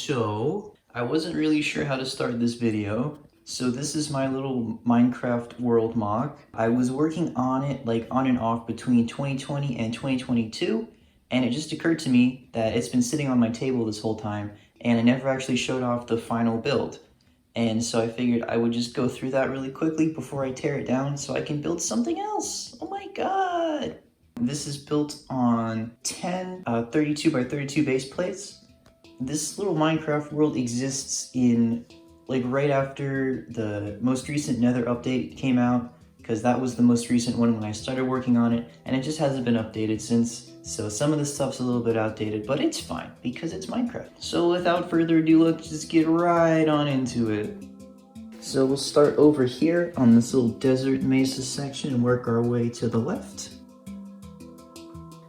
So, I wasn't really sure how to start this video. So this is my little Minecraft world mock. I was working on it like on and off between 2020 and 2022, and it just occurred to me that it's been sitting on my table this whole time, and I never actually showed off the final build. And so I figured I would just go through that really quickly before I tear it down so I can build something else. Oh my god! This is built on 10 32 by 32 base plates. This little Minecraft world exists in like right after the most recent Nether update came out, because that was the most recent one when I started working on it, and it just hasn't been updated since. So some of the stuff's a little bit outdated, but it's fine because it's Minecraft. So without further ado, let's just get right on into it. So we'll start over here on this little desert mesa section and work our way to the left.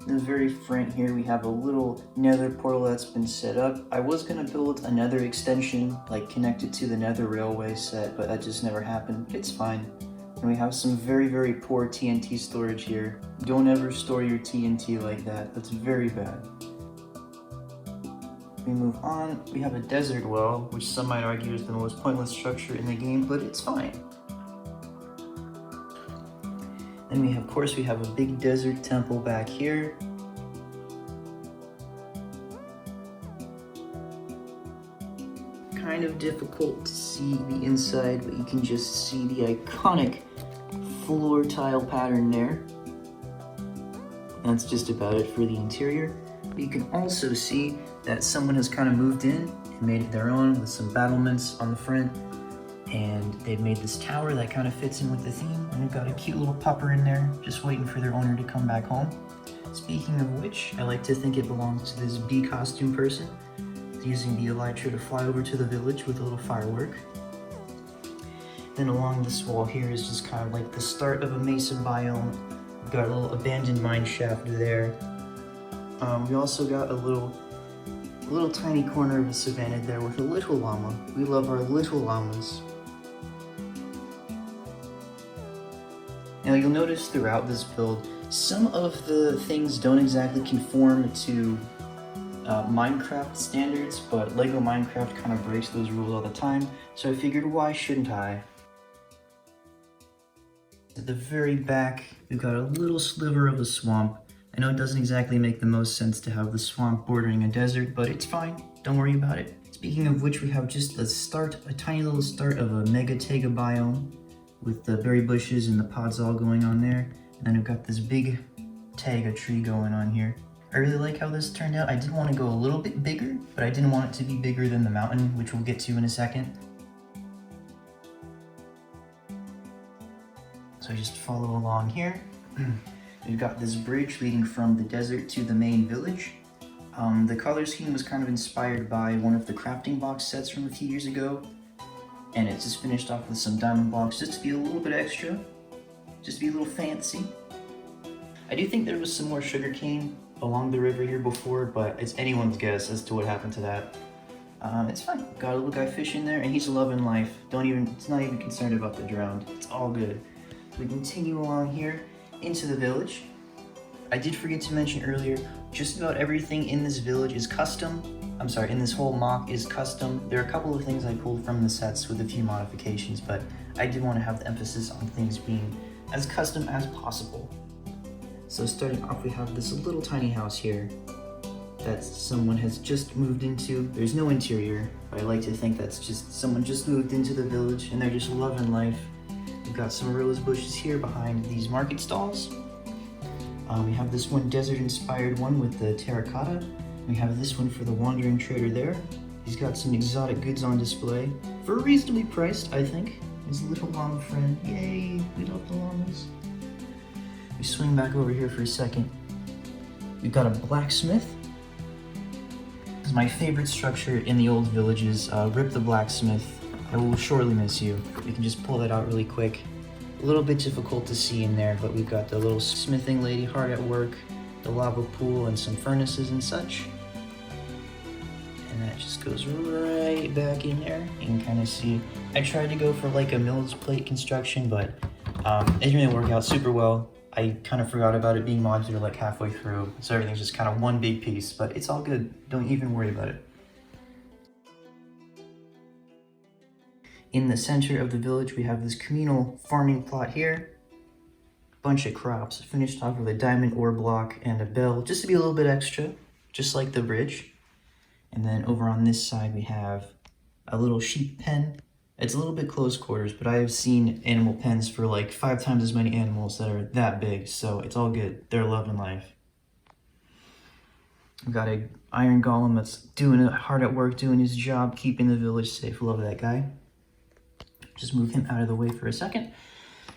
In the very front here, we have a little nether portal that's been set up. I was gonna build another extension, like connected to the nether railway set, but that just never happened. It's fine. And we have some very, very poor TNT storage here. Don't ever store your TNT like that. That's very bad. We move on. We have a desert well, which some might argue is the most pointless structure in the game, but it's fine. Then we, of course, we have a big desert temple back here. Kind of difficult to see the inside, but you can just see the iconic floor tile pattern there. That's just about it for the interior. But you can also see that someone has kind of moved in and made it their own with some battlements on the front. And they've made this tower that kind of fits in with the theme, and we've got a cute little pupper in there just waiting for their owner to come back home. Speaking of which, I like to think it belongs to this bee costume person. He's using the elytra to fly over to the village with a little firework. Then along this wall here is just kind of like the start of a mesa biome. We've got a little abandoned mine shaft there. We also got a little tiny corner of a savanna there with a little llama. We love our little llamas. Now you'll notice throughout this build, some of the things don't exactly conform to Minecraft standards, but LEGO Minecraft kind of breaks those rules all the time, so I figured why shouldn't I? At the very back, we've got a little sliver of a swamp. I know it doesn't exactly make the most sense to have the swamp bordering a desert, but it's fine, don't worry about it. Speaking of which, we have just a tiny little start of a mega taiga biome, with the berry bushes and the pods all going on there. And then we've got this big taiga tree going on here. I really like how this turned out. I did want to go a little bit bigger, but I didn't want it to be bigger than the mountain, which we'll get to in a second. So I just follow along here. We've got this bridge leading from the desert to the main village. The color scheme was kind of inspired by one of the crafting box sets from a few years ago. And it's just finished off with some diamond blocks just to be a little bit extra, just to be a little fancy. I do think there was some more sugarcane along the river here before, but it's anyone's guess as to what happened to that. It's fine. Got a little guy fishing there, and he's loving life. It's not even concerned about the drowned. It's all good. We continue along here into the village. I did forget to mention earlier, just about everything in this village is custom. I'm sorry, in this whole mock is custom. There are a couple of things I pulled from the sets with a few modifications, but I did want to have the emphasis on things being as custom as possible. So starting off, we have this little tiny house here that someone has just moved into. There's no interior, but I like to think that's just someone just moved into the village and they're just loving life. We've got some rose bushes here behind these market stalls. We have this one desert-inspired one with the terracotta. We have this one for the wandering trader there. He's got some exotic goods on display for reasonably priced, I think. His little llama friend. Yay, we love the llamas. We swing back over here for a second. We've got a blacksmith. This is my favorite structure in the old villages. Rip the blacksmith. I will surely miss you. We can just pull that out really quick. A little bit difficult to see in there, but we've got the little smithing lady hard at work, the lava pool, and some furnaces and such. And that just goes right back in there. You can kind of see. I tried to go for like a mill's plate construction, but it didn't really work out super well. I kind of forgot about it being modular like halfway through, so everything's just kind of one big piece, but it's all good. Don't even worry about it. In the center of the village, we have this communal farming plot here. Bunch of crops, finished off with a diamond ore block and a bell, just to be a little bit extra, just like the bridge. And then over on this side, we have a little sheep pen. It's a little bit close quarters, but I have seen animal pens for like 5 times as many animals that are that big, so it's all good. They're loving life. We've got a iron golem that's hard at work, doing his job, keeping the village safe. Love that guy. Just move him out of the way for a second.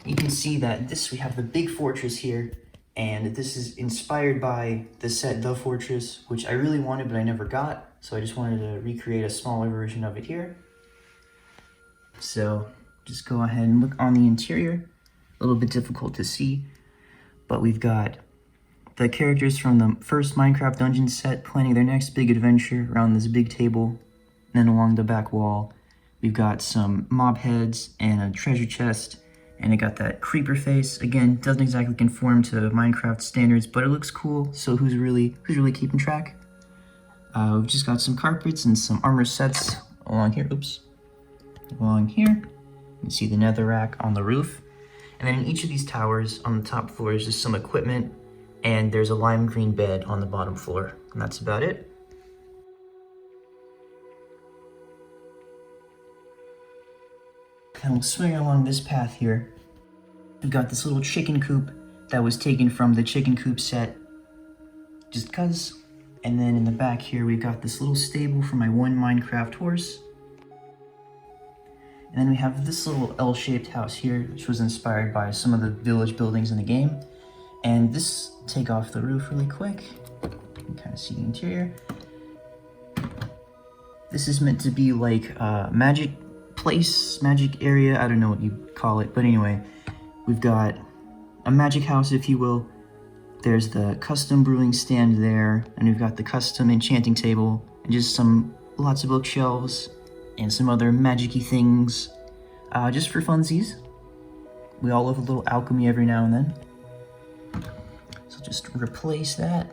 You can see that we have the big fortress here, and this is inspired by the set The Fortress, which I really wanted, but I never got. So I just wanted to recreate a smaller version of it here. So just go ahead and look on the interior. A little bit difficult to see, but we've got the characters from the first Minecraft dungeon set planning their next big adventure around this big table. And then along the back wall, we've got some mob heads and a treasure chest. And it got that creeper face. Again, doesn't exactly conform to Minecraft standards, but it looks cool. So who's really keeping track? We've just got some carpets and some armor sets along here. Oops. Along here. You can see the netherrack on the roof. And then in each of these towers on the top floor is just some equipment. And there's a lime green bed on the bottom floor. And that's about it. And we'll swing along this path here. We've got this little chicken coop that was taken from the chicken coop set, just cuz. And then in the back here, we've got this little stable for my one Minecraft horse. And then we have this little L-shaped house here, which was inspired by some of the village buildings in the game. And this, take off the roof really quick. You can kind of see the interior. This is meant to be like magic place, magic area, I don't know what you call it, but anyway, we've got a magic house, if you will. There's the custom brewing stand there, and we've got the custom enchanting table, and just lots of bookshelves, and some other magic-y things, just for funsies. We all love a little alchemy every now and then. So just replace that.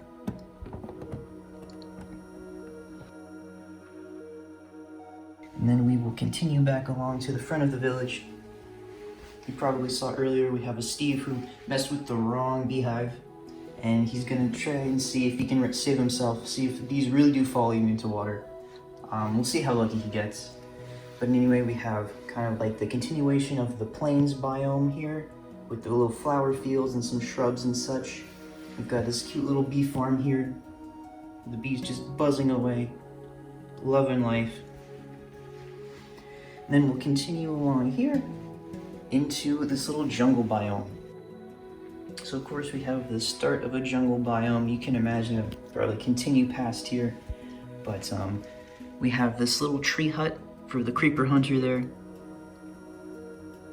And then we will continue back along to the front of the village. You probably saw earlier we have a Steve who messed with the wrong beehive. And he's gonna try and see if he can save himself, see if these really do fall even into water. We'll see how lucky he gets. But anyway, we have kind of like the continuation of the plains biome here with the little flower fields and some shrubs and such. We've got this cute little bee farm here. The bees just buzzing away, loving life. Then we'll continue along here into this little jungle biome. So of course we have the start of a jungle biome. You can imagine it probably continue past here. But we have this little tree hut for the creeper hunter there.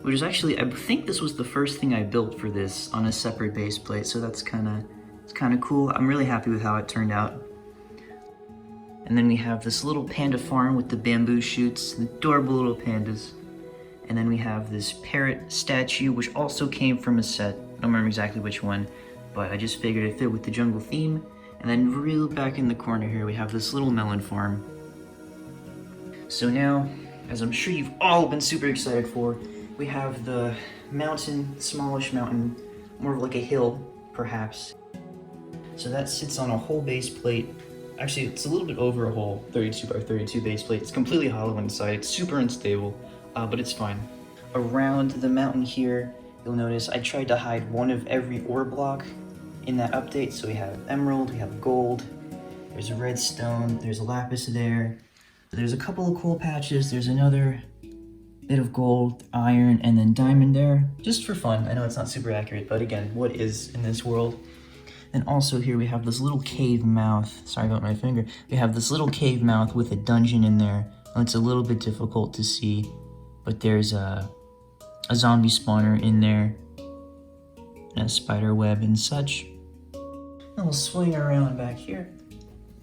Which is actually, I think this was the first thing I built for this on a separate base plate. So it's kind of cool. I'm really happy with how it turned out. And then we have this little panda farm with the bamboo shoots, the adorable little pandas. And then we have this parrot statue, which also came from a set. I don't remember exactly which one, but I just figured it fit with the jungle theme. And then real back in the corner here, we have this little melon farm. So now, as I'm sure you've all been super excited for, we have the mountain, smallish mountain, more of like a hill, perhaps. So that sits on a whole base plate. Actually, it's a little bit over a whole 32 by 32 base plate. It's completely hollow inside. It's super unstable, but it's fine. Around the mountain here, you'll notice I tried to hide one of every ore block in that update. So we have emerald, we have gold, there's a redstone, there's a lapis there. There's a couple of cool patches. There's another bit of gold, iron, and then diamond there, just for fun. I know it's not super accurate, but again, what is in this world? And also here we have this little cave mouth. Sorry about my finger. We have this little cave mouth with a dungeon in there. It's a little bit difficult to see, but there's a zombie spawner in there, and a spider web and such. And we'll swing around back here.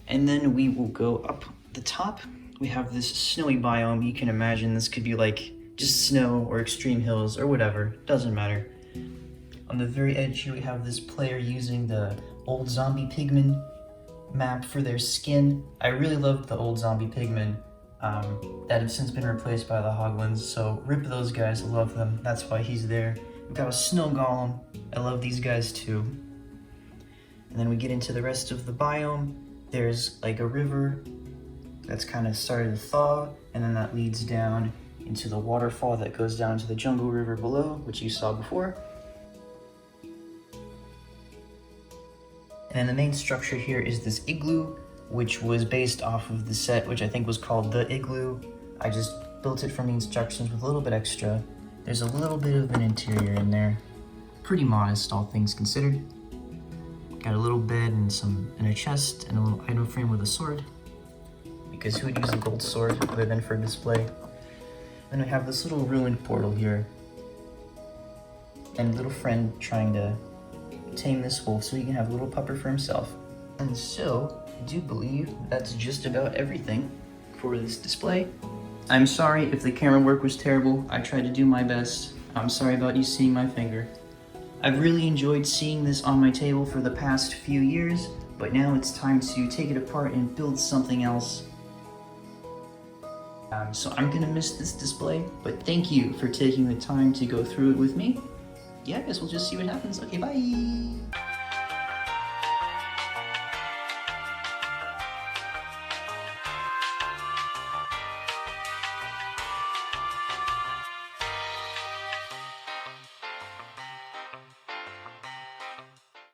And then we will go up the top. We have this snowy biome. You can imagine this could be like just snow or extreme hills or whatever, doesn't matter. On the very edge here, we have this player using the old zombie pigman map for their skin. I really loved the old zombie pigman that have since been replaced by the Hoglins, so rip those guys, I love them, that's why he's there. We've got a snow golem, I love these guys too. And then we get into the rest of the biome. There's like a river that's kind of started to thaw, and then that leads down into the waterfall that goes down to the jungle river below, which you saw before. And then the main structure here is this igloo, which was based off of the set, which I think was called the Igloo. I just built it from the instructions with a little bit extra. There's a little bit of an interior in there. Pretty modest, all things considered. Got a little bed and a chest and a little item frame with a sword, because who would use a gold sword other than for display? Then we have this little ruined portal here, and a little friend trying to tame this wolf so he can have a little pupper for himself. And so, I do believe that's just about everything for this display. I'm sorry if the camera work was terrible. I tried to do my best. I'm sorry about you seeing my finger. I've really enjoyed seeing this on my table for the past few years, but now it's time to take it apart and build something else. So I'm gonna miss this display, but thank you for taking the time to go through it with me. Yeah, I guess we'll just see what happens. Okay, bye!